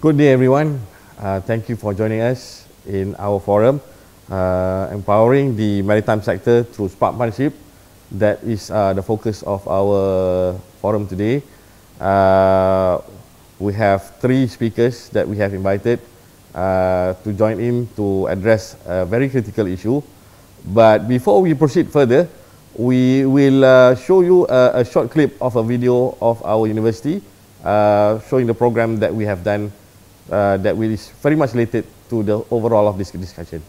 Good day, everyone. Thank you for joining us in our forum, empowering the maritime sector through spark partnership. That is the focus of our forum today. We have 3 speakers that we have invited to join in to address a very critical issue. But before we proceed further, we will show you a short clip of a video of our university showing the program that we have done that is very much related to the overall of this discussion.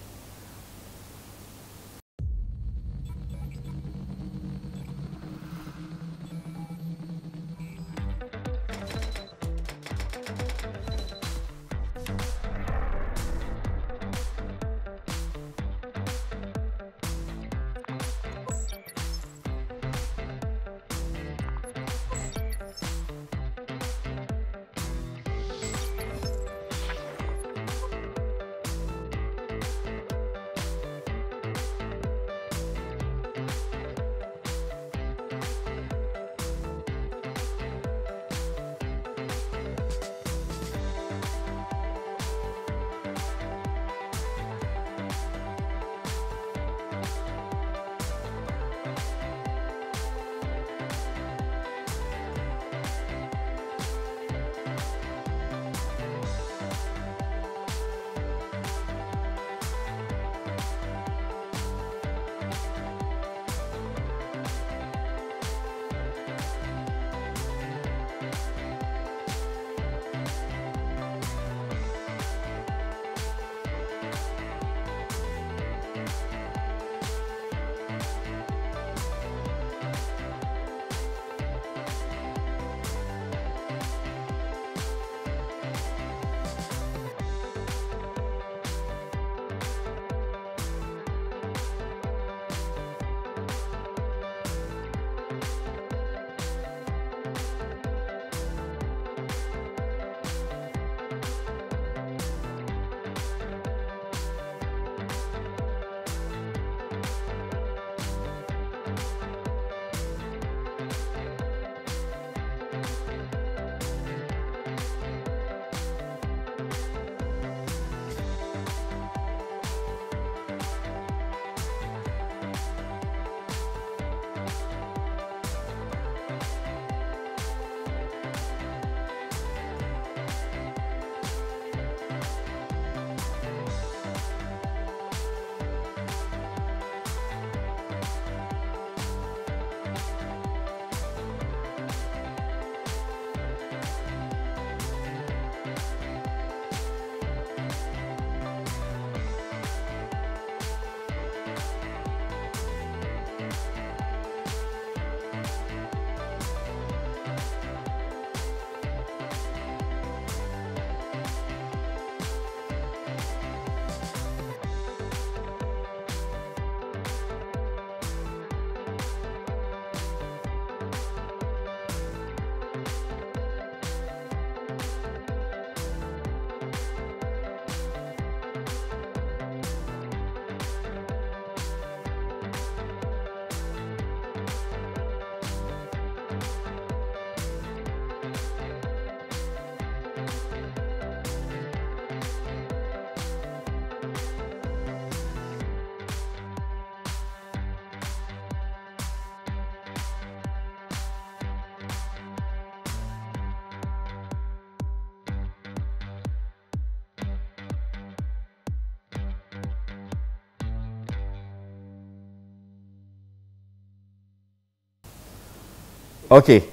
Okay,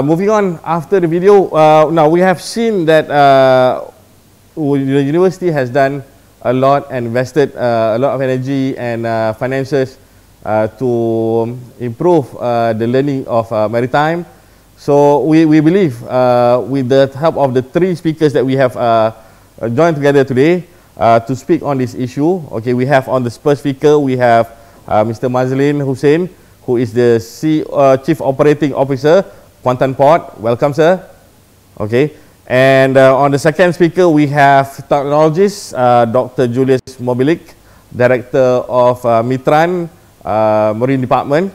moving on after the video, now we have seen that the university has done a lot and invested a lot of energy and finances to improve the learning of maritime. So we believe with the help of the 3 speakers that we have joined together today to speak on this issue. Okay, we have on the first speaker, we have Mr. Mazlim bin Husin, who is the Chief Operating Officer, Kuantan Port. Welcome, sir. Okay. And on the second speaker, we have technologist, Dr. Julyus Mobilik, Director of MATRAIN, Marine Department.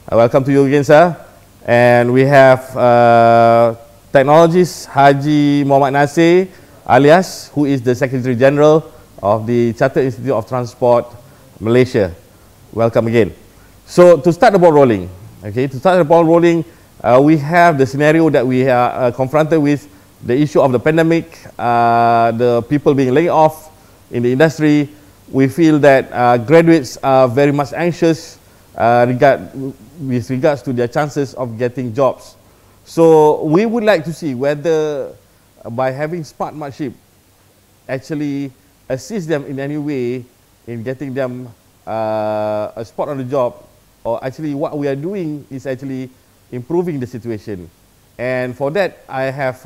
Welcome to you again, sir. And we have technologist Haji Muhammad Nasir, Alias, who is the Secretary General of the Chartered Institute of Transport, Malaysia. Welcome again. So to start the ball rolling, we have the scenario that we are confronted with, the issue of the pandemic, the people being laid off in the industry. We feel that graduates are very much anxious with regards to their chances of getting jobs. So we would like to see whether by having smart markship actually assist them in any way in getting them a spot on the job, or actually what we are doing is actually improving the situation. And for that, I have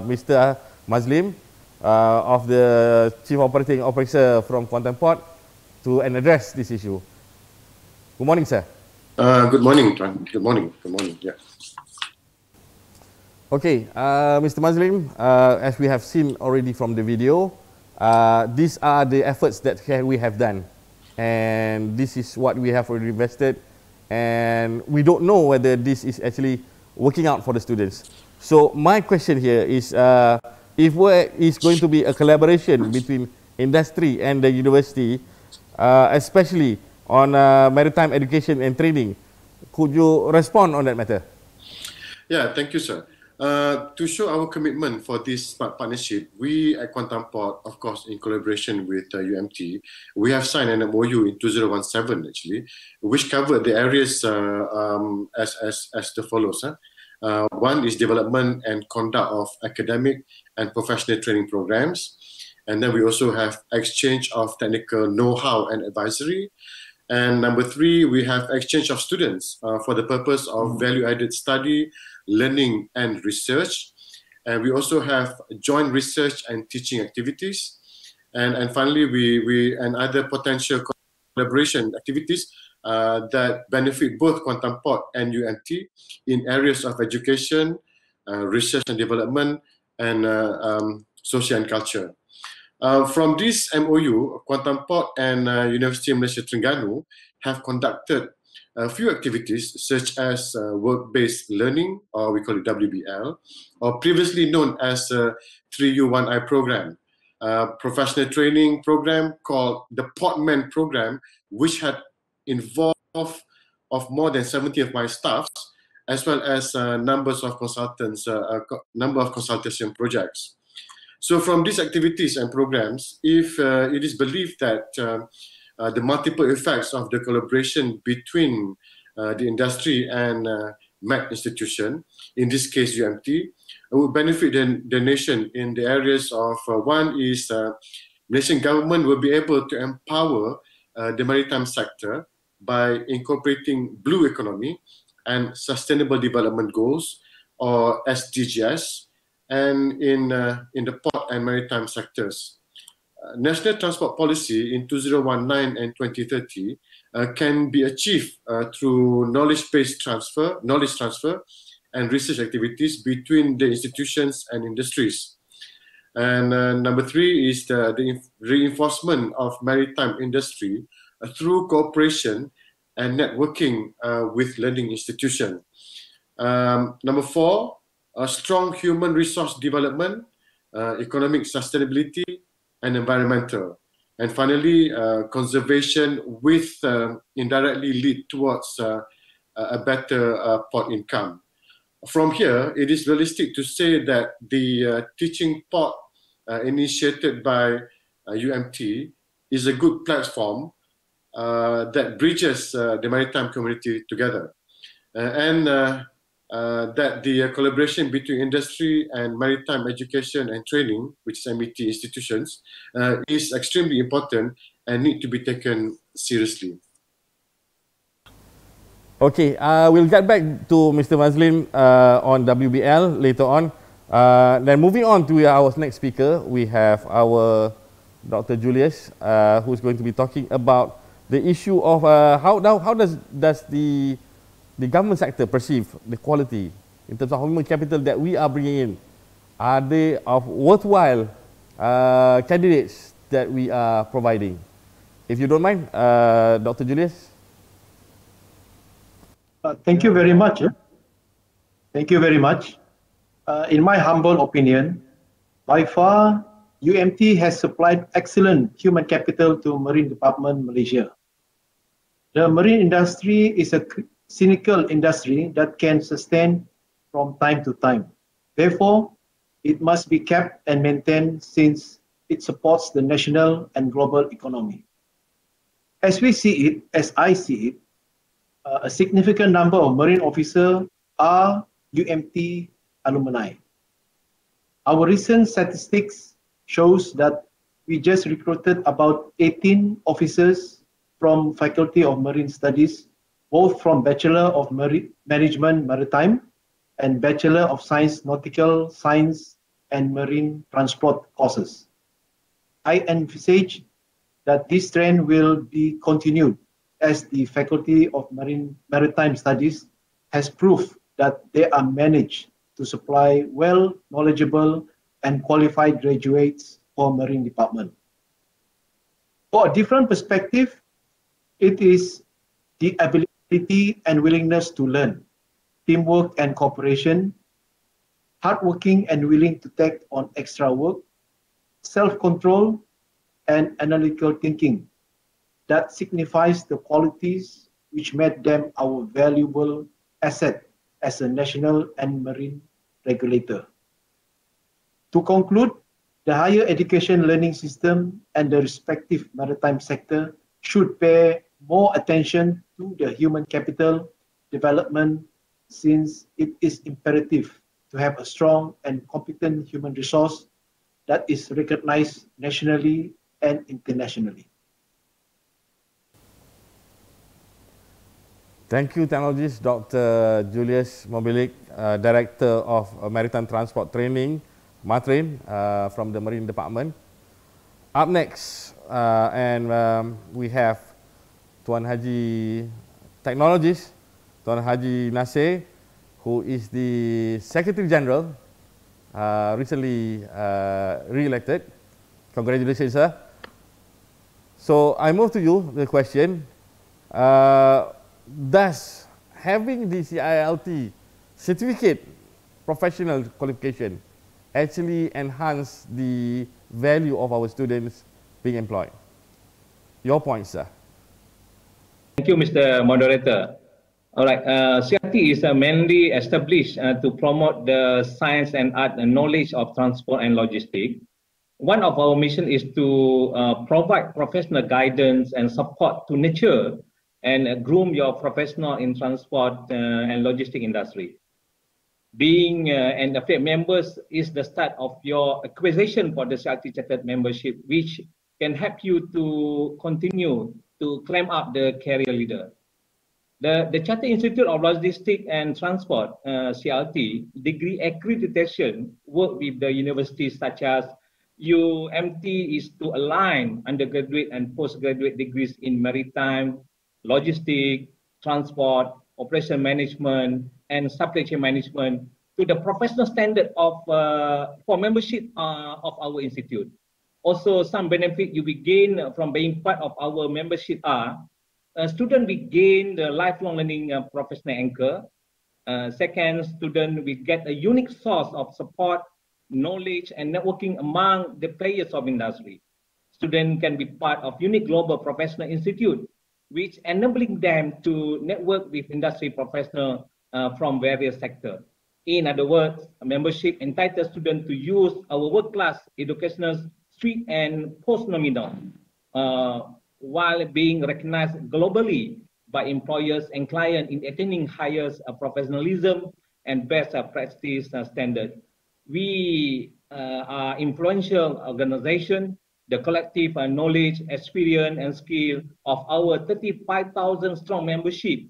Mr. Mazlim of the Chief Operating Officer from Kuantan Port to address this issue. Good morning, sir. Good morning, Tuan. Good morning. Good morning. Yeah. Okay, Mr. Mazlim, as we have seen already from the video, these are the efforts that we have done, and this is what we have already invested, and we don't know whether this is actually working out for the students. So my question here is, if there is going to be a collaboration between industry and the university, especially on maritime education and training, could you respond on that matter? Yeah, thank you, sir. To show our commitment for this smart partnership, we at Kuantan Port, of course, in collaboration with UMT, we have signed an MOU in 2017, actually, which covered the areas as the follows. One is development and conduct of academic and professional training programs. And then we also have exchange of technical know-how and advisory. And number three, we have exchange of students for the purpose of value-added study, learning and research. And we also have joint research and teaching activities. And finally, we and other potential collaboration activities that benefit both Kuantan Port and UMT in areas of education, research and development, and social and culture. From this MOU, Kuantan Port and University of Malaysia Terengganu have conducted a few activities such as work-based learning, or we call it WBL, or previously known as 3U1I program, professional training program called the Portman program, which had involved of more than 70 of my staff, as well as numbers of consultants, number of consultation projects. So from these activities and programs, if it is believed that the multiple effects of the collaboration between the industry and MAT institution, in this case UMT, will benefit the nation in the areas of one is Malaysian government will be able to empower the maritime sector by incorporating blue economy and sustainable development goals, or SDGs, and in the port and maritime sectors. National Transport Policy in 2019 and 2030 can be achieved through knowledge transfer, and research activities between the institutions and industries. And number three is the reinforcement of maritime industry through cooperation and networking with learning institutions. Number four, strong human resource development, economic sustainability, and environmental. And finally, conservation with indirectly lead towards a better port income. From here, it is realistic to say that the teaching port initiated by UMT is a good platform that bridges the maritime community together. And that the collaboration between industry and maritime education and training, which is MET institutions, is extremely important and need to be taken seriously. Okay, we'll get back to Mr. Mazlim on WBL later on. Then moving on to our next speaker, we have our Dr. Julyus, who's going to be talking about the issue of how does the government sector perceive the quality in terms of human capital that we are bringing in? Are they of worthwhile candidates that we are providing? If you don't mind, Dr. Julyus. Thank you very much. Thank you very much. In my humble opinion, by far, UMT has supplied excellent human capital to Marine Department Malaysia. The marine industry is a cynical industry that can sustain from time to time. Therefore, it must be kept and maintained since it supports the national and global economy. As we see it, as I see it, a significant number of marine officers are UMT alumni. Our recent statistics shows that we just recruited about 18 officers from Faculty of Marine Studies, both from Bachelor of Management Maritime and Bachelor of Science Nautical Science and Marine Transport courses. I envisage that this trend will be continued as the Faculty of Maritime Studies has proved that they are managed to supply well knowledgeable and qualified graduates for Marine Department. For a different perspective, it is the ability and willingness to learn, teamwork and cooperation, hardworking and willing to take on extra work, self-control, and analytical thinking that signifies the qualities which made them our valuable asset as a national and marine regulator. To conclude, the higher education learning system and the respective maritime sector should pay more attention to the human capital development, since it is imperative to have a strong and competent human resource that is recognized nationally and internationally. Thank you, technologist Dr. Julyus Mobilik, Director of Maritime Transport Training, MATRAIN, from the Marine Department. Up next, we have Tuan Haji Technologist, Tuan Haji Nasir, who is the Secretary General, recently re-elected. Congratulations, sir. So I move to you, the question. Does having the CILT certificate professional qualification actually enhance the value of our students being employed? Your point, sir. Thank you, Mr. Moderator. All right, CILT is mainly established to promote the science and art and knowledge of transport and logistics. One of our mission is to provide professional guidance and support to nurture and groom your professional in transport and logistic industry. Being an affiliate members is the start of your acquisition for the CILT Chartered membership, which can help you to continue to climb up the career ladder. The Chartered Institute of Logistics and Transport, CILT, degree accreditation work with the universities such as UMT is to align undergraduate and postgraduate degrees in maritime, logistics, transport, operation management, and supply chain management to the professional standard of for membership of our institute. Also, some benefit you will gain from being part of our membership are student will gain the lifelong learning professional anchor. Second, student will get a unique source of support, knowledge, and networking among the players of industry. Student can be part of unique global professional institute, which enabling them to network with industry professionals from various sectors. In other words, a membership entitles students to use our world-class educational suite and post-nominal while being recognized globally by employers and clients in attaining highest professionalism and best practice standard. We are influential organization. The collective knowledge, experience, and skill of our 35,000 strong membership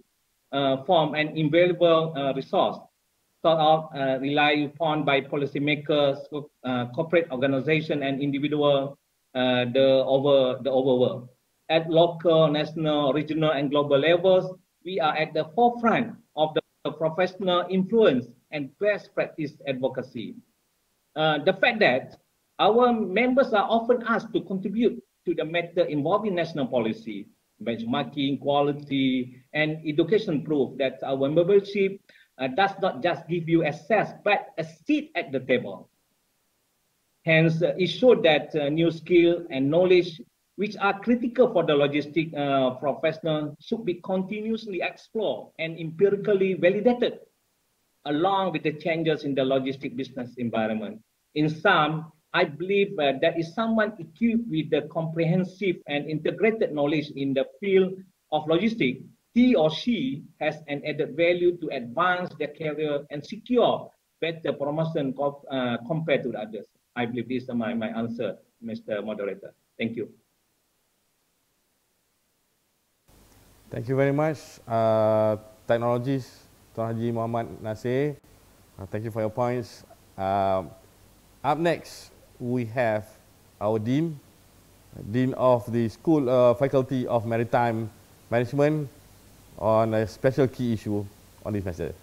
form an invaluable resource thought of, rely upon by policymakers, corporate organization, and individual the overworld. At local, national, regional, and global levels, we are at the forefront of the professional influence and best practice advocacy. The fact that our members are often asked to contribute to the matter involving national policy, benchmarking, quality, and education proof that our membership does not just give you access, but a seat at the table. Hence, it showed that new skill and knowledge, which are critical for the logistic professional, should be continuously explored and empirically validated, along with the changes in the logistic business environment. In sum, I believe that is someone equipped with the comprehensive and integrated knowledge in the field of logistics, he or she has an added value to advance their career and secure better promotion compared to the others. I believe this is my answer, Mr. Moderator. Thank you. Thank you very much, technologist Tuan Haji Muhammad Nasir. Thank you for your points. Up next, we have our Dean of the School Faculty of Maritime Management on a special key issue on this matter.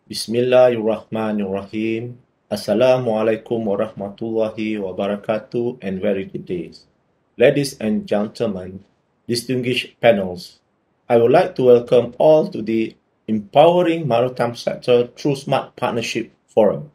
Bismillahirrahmanirrahim. Assalamualaikum warahmatullahi wabarakatuh and very good days. Ladies and gentlemen, distinguished panels, I would like to welcome all to the Empowering Maritime Sector Through Smart Partnership Forum.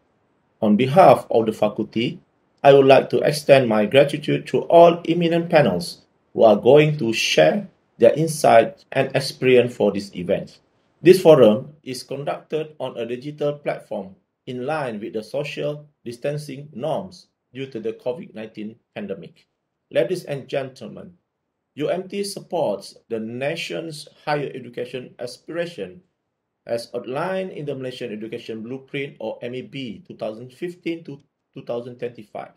On behalf of the faculty, I would like to extend my gratitude to all eminent panels who are going to share their insights and experience for this event. This forum is conducted on a digital platform in line with the social distancing norms due to the COVID-19 pandemic. Ladies and gentlemen, UMT supports the nation's higher education aspiration as outlined in the Malaysian Education Blueprint or MEB 2015 to 2025.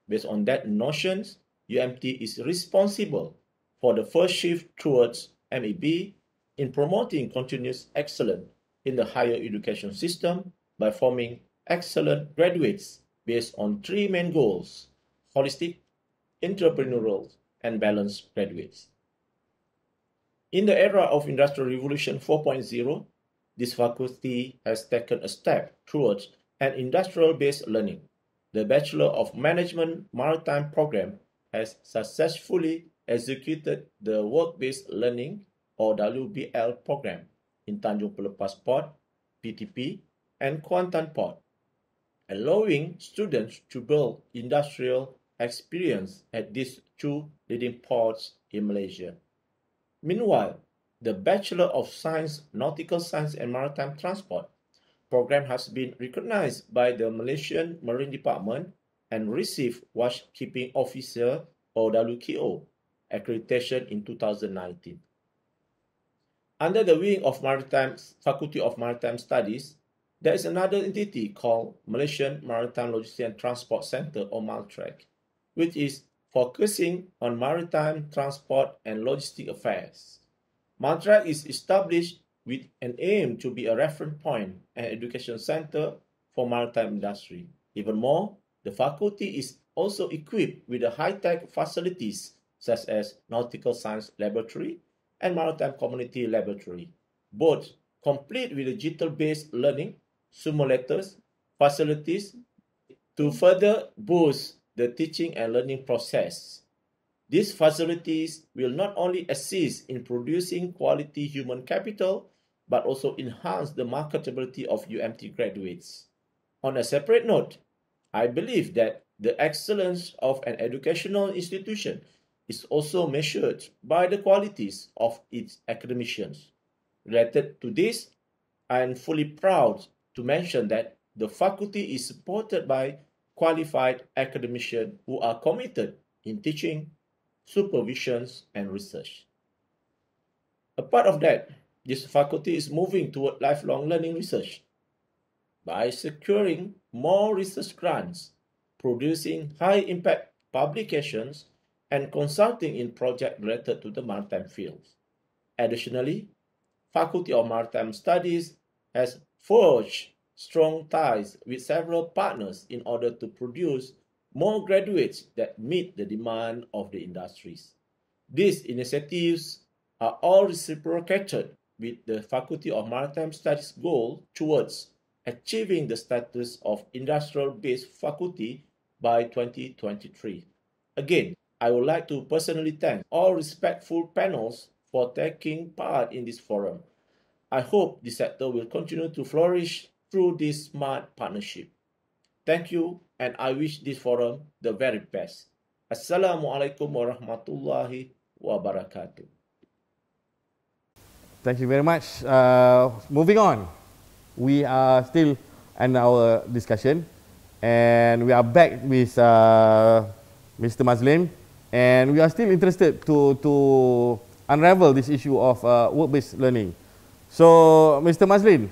Based on that notions, UMT is responsible for the first shift towards MEB in promoting continuous excellence in the higher education system by forming excellent graduates based on three main goals: holistic, entrepreneurial, and balanced graduates. In the era of Industrial Revolution 4.0, this faculty has taken a step towards an industrial-based learning. The Bachelor of Management Maritime program has successfully executed the Work-Based Learning or WBL program in Tanjung Pelepas Port, PTP, and Kuantan Port, allowing students to build industrial experience at these two leading ports in Malaysia. Meanwhile, the Bachelor of Science, Nautical Science and Maritime Transport program has been recognized by the Malaysian Marine Department and received Watchkeeping Officer or WKO accreditation in 2019. Under the wing of Faculty of Maritime Studies, there is another entity called Malaysian Maritime Logistics and Transport Center or MATRAIN, which is focusing on maritime transport and logistic affairs. MATRAIN is established with an aim to be a reference point and education center for maritime industry. Even more, the faculty is also equipped with the high-tech facilities such as Nautical Science Laboratory and Maritime Community Laboratory, both complete with digital-based learning, simulators, facilities to further boost the teaching and learning process. These facilities will not only assist in producing quality human capital, but also enhance the marketability of UMT graduates. On a separate note, I believe that the excellence of an educational institution is also measured by the qualities of its academicians. Related to this, I am fully proud to mention that the faculty is supported by qualified academicians who are committed in teaching, supervisions, and research. A part of that, this faculty is moving toward lifelong learning research by securing more research grants, producing high-impact publications, and consulting in projects related to the maritime fields. Additionally, Faculty of Maritime Studies has forged strong ties with several partners in order to produce more graduates that meet the demand of the industries. These initiatives are all reciprocated with the Faculty of Maritime Studies' goal towards achieving the status of industrial-based faculty by 2023. Again, I would like to personally thank all respectful panels for taking part in this forum. I hope the sector will continue to flourish through this smart partnership. Thank you, and I wish this forum the very best. Assalamualaikum warahmatullahi wabarakatuh. Thank you very much. Moving on, we are still in our discussion, and we are back with Mr. Mazlim, and we are still interested to unravel this issue of work-based learning. So, Mr. Mazlim,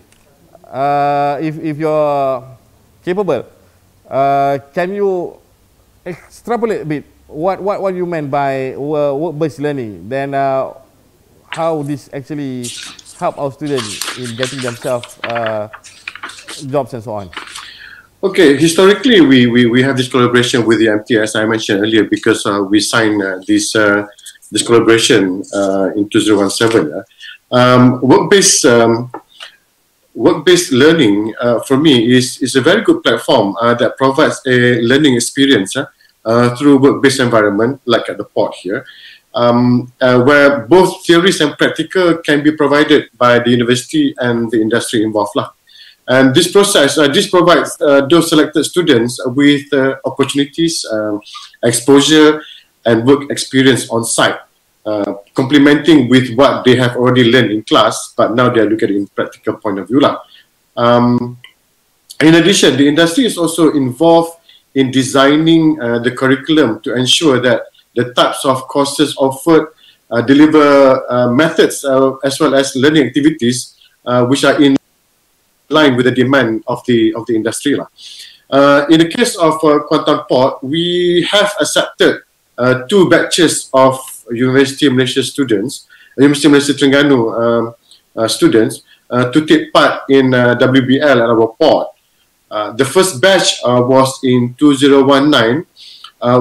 if you're capable, can you extrapolate a bit what you meant by work-based learning? Then how this actually help our students in getting themselves jobs and so on? Okay, historically we have this collaboration with the MT, as I mentioned earlier, because we signed this collaboration in 2017. Work-based learning for me is a very good platform that provides a learning experience through work-based environment, like at the port here, where both theories and practical can be provided by the university and the industry involved. And this process, this provides those selected students with opportunities, exposure, and work experience on site, complementing with what they have already learned in class, but now they are looking at it in practical point of view. In addition, the industry is also involved in designing the curriculum to ensure that the types of courses offered deliver methods as well as learning activities which are in line with the demand of the industry. In the case of Kuantan Port, we have accepted 2 batches of University of Malaysia students, University of Malaysia Terengganu students, to take part in WBL at our port. The first batch was in 2019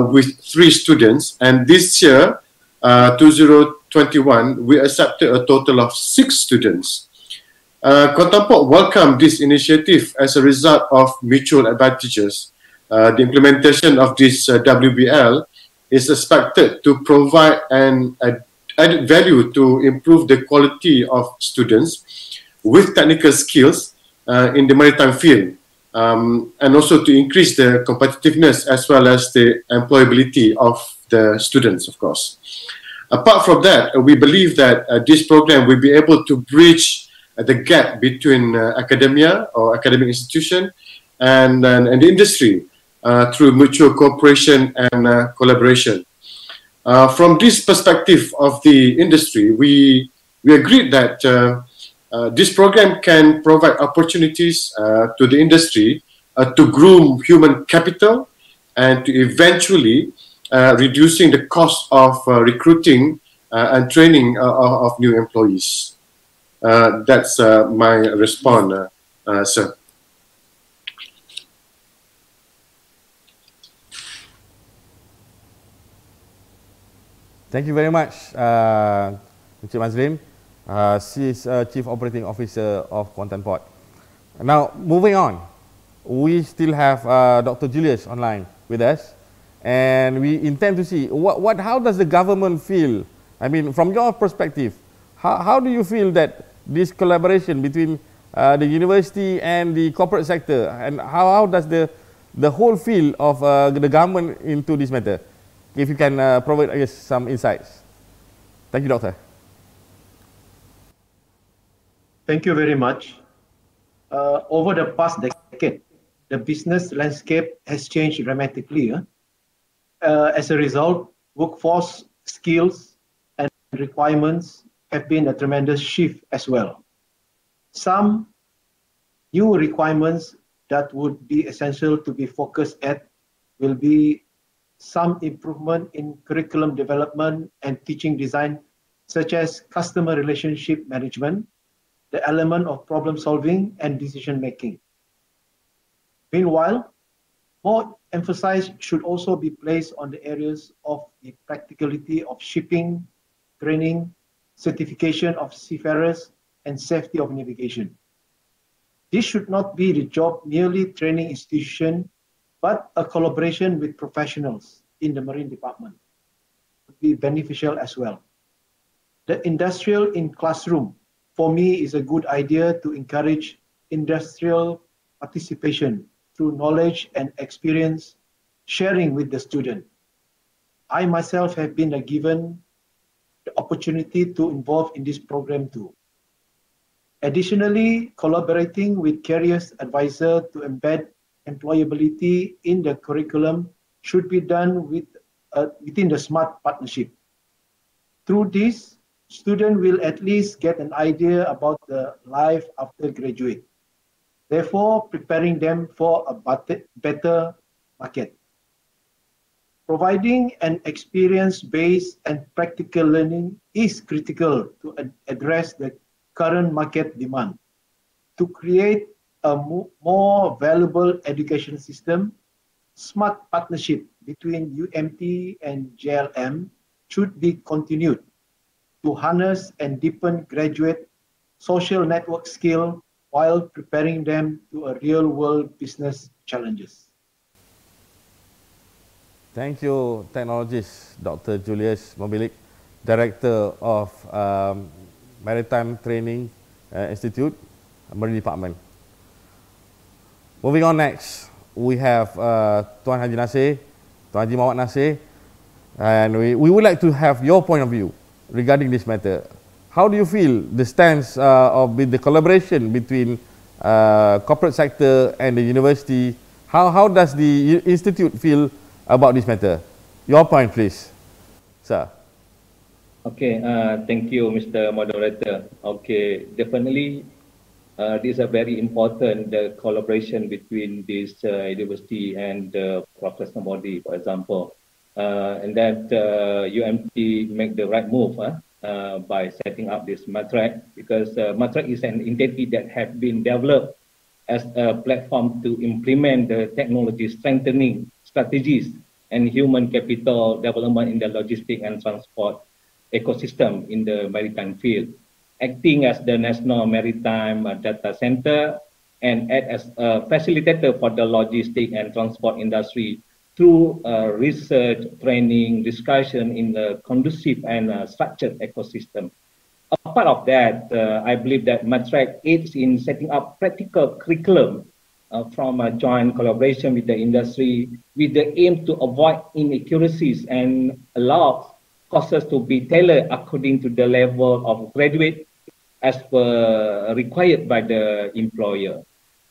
with 3 students, and this year, 2021, we accepted a total of 6 students. Kuantan Port welcomed this initiative as a result of mutual advantages. The implementation of this WBL is expected to provide an added value to improve the quality of students with technical skills in the maritime field, and also to increase the competitiveness as well as the employability of the students, of course. Apart from that, we believe that this program will be able to bridge the gap between academia or academic institution and the industry through mutual cooperation and collaboration. From this perspective of the industry, we agreed that this program can provide opportunities to the industry to groom human capital and to eventually reducing the cost of recruiting and training of new employees. That's my response, sir. Thank you very much, Mr. Mazlim. She is Chief Operating Officer of Kuantan Port. Now, moving on, we still have Dr. Julyus online with us, and we intend to see how does the government feel? I mean, from your perspective, how do you feel that this collaboration between the university and the corporate sector, and how does the whole feel of the government into this matter? If you can provide, I guess, some insights. Thank you, Doctor. Thank you very much. Over the past decade, the business landscape has changed dramatically. As a result, workforce skills and requirements have been a tremendous shift as well. Some new requirements that would be essential to be focused at will be some improvement in curriculum development and teaching design, such as customer relationship management, the element of problem solving and decision making. Meanwhile, more emphasis should also be placed on the areas of the practicality of shipping, training, certification of seafarers, and safety of navigation. This should not be the job merely training institution, but a collaboration with professionals in the marine department would be beneficial as well. The industrial in classroom for me, is a good idea to encourage industrial participation through knowledge and experience sharing with the student. I myself have been given the opportunity to involve in this program too. Additionally, collaborating with careers advisor to embed employability in the curriculum should be done within the SMART partnership. Through this, students will at least get an idea about the life after graduate, therefore preparing them for a better market. Providing an experience-based and practical learning is critical to address the current market demand. To create a more valuable education system, SMART partnership between UMT and JLM should be continued to harness and deepen graduate social network skill while preparing them to a real-world business challenges. Thank you, Technologist Dr. Julyus Mobilik, Director of Maritime Training Institute, Marine Department. Moving on next, we have Tuan Haji Nasir, Tuan Haji Mohd Nasir, and we would like to have your point of view regarding this matter. How do you feel the stance of the collaboration between corporate sector and the university? How does the institute feel about this matter? Your point, please, sir. Okay, thank you, Mr. Moderator. Okay, definitely, this is a very important collaboration between this university and the professional body, for example, and that UMT make the right move by setting up this MATRAIN, because MATRAIN is an entity that has been developed as a platform to implement the technology strengthening strategies and human capital development in the logistic and transport ecosystem in the maritime field, acting as the National Maritime Data Center and act as a facilitator for the logistic and transport industry through research, training, discussion in the conducive and structured ecosystem. Apart of that, I believe that MATRAIN aids in setting up practical curriculum from a joint collaboration with the industry with the aim to avoid inaccuracies and allow courses to be tailored according to the level of graduate as per required by the employer.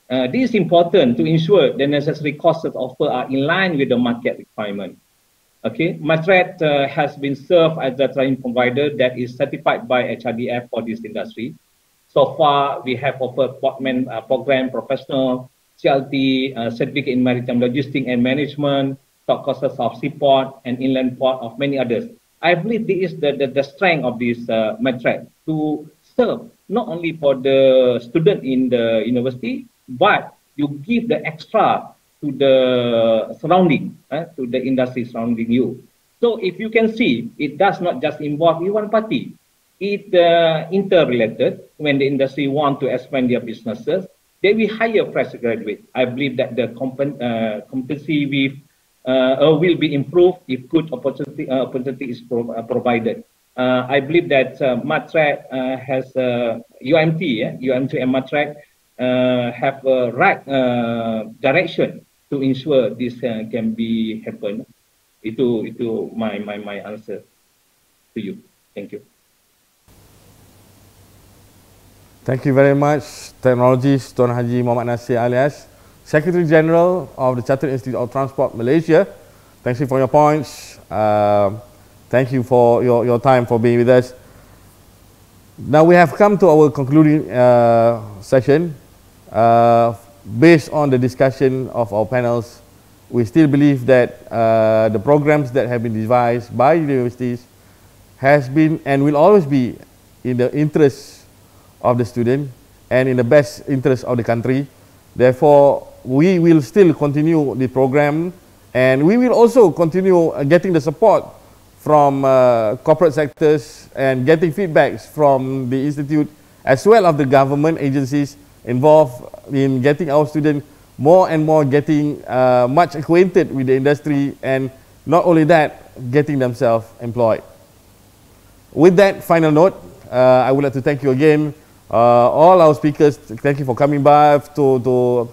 This is important to ensure the necessary courses offered are in line with the market requirement. Okay, MATRAIN has been served as a training provider that is certified by HRDF for this industry. So far, we have offered program professional, CLT, certificate in maritime logistics and management, top courses of seaport and inland port of many others. I believe this is the strength of this MATRAIN to serve not only for the student in the university, but you give the extra to the surrounding, to the industry surrounding you. So if you can see, it does not just involve one party. It interrelated. When the industry want to expand their businesses, they will hire fresh graduates. I believe that the competency will be improved if good opportunity is provided. I believe that MATRAIN has UMT and MATRAIN have a right direction to ensure this can be happen. Itu my answer to you. Thank you. Thank you very much, Technologist Tuan Haji Mohd Nasir Alias, Secretary General of the Chartered Institute of Transport Malaysia. Thank you for your points. Thank you for your time for being with us. Now we have come to our concluding session. Based on the discussion of our panels, we still believe that the programs that have been devised by universities has been and will always be in the interest of the student and in the best interest of the country. Therefore, we will still continue the program, and we will also continue getting the support from corporate sectors and getting feedbacks from the institute as well as the government agencies involved in getting our students more and more getting much acquainted with the industry, and not only that, getting themselves employed. With that final note, I would like to thank you again All our speakers, thank you for coming by to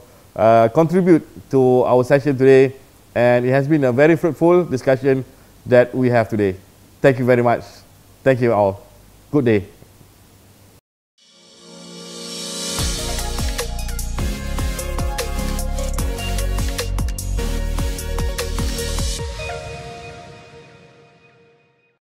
contribute to our session today. And it has been a very fruitful discussion that we have today. Thank you very much. Thank you all. Good day.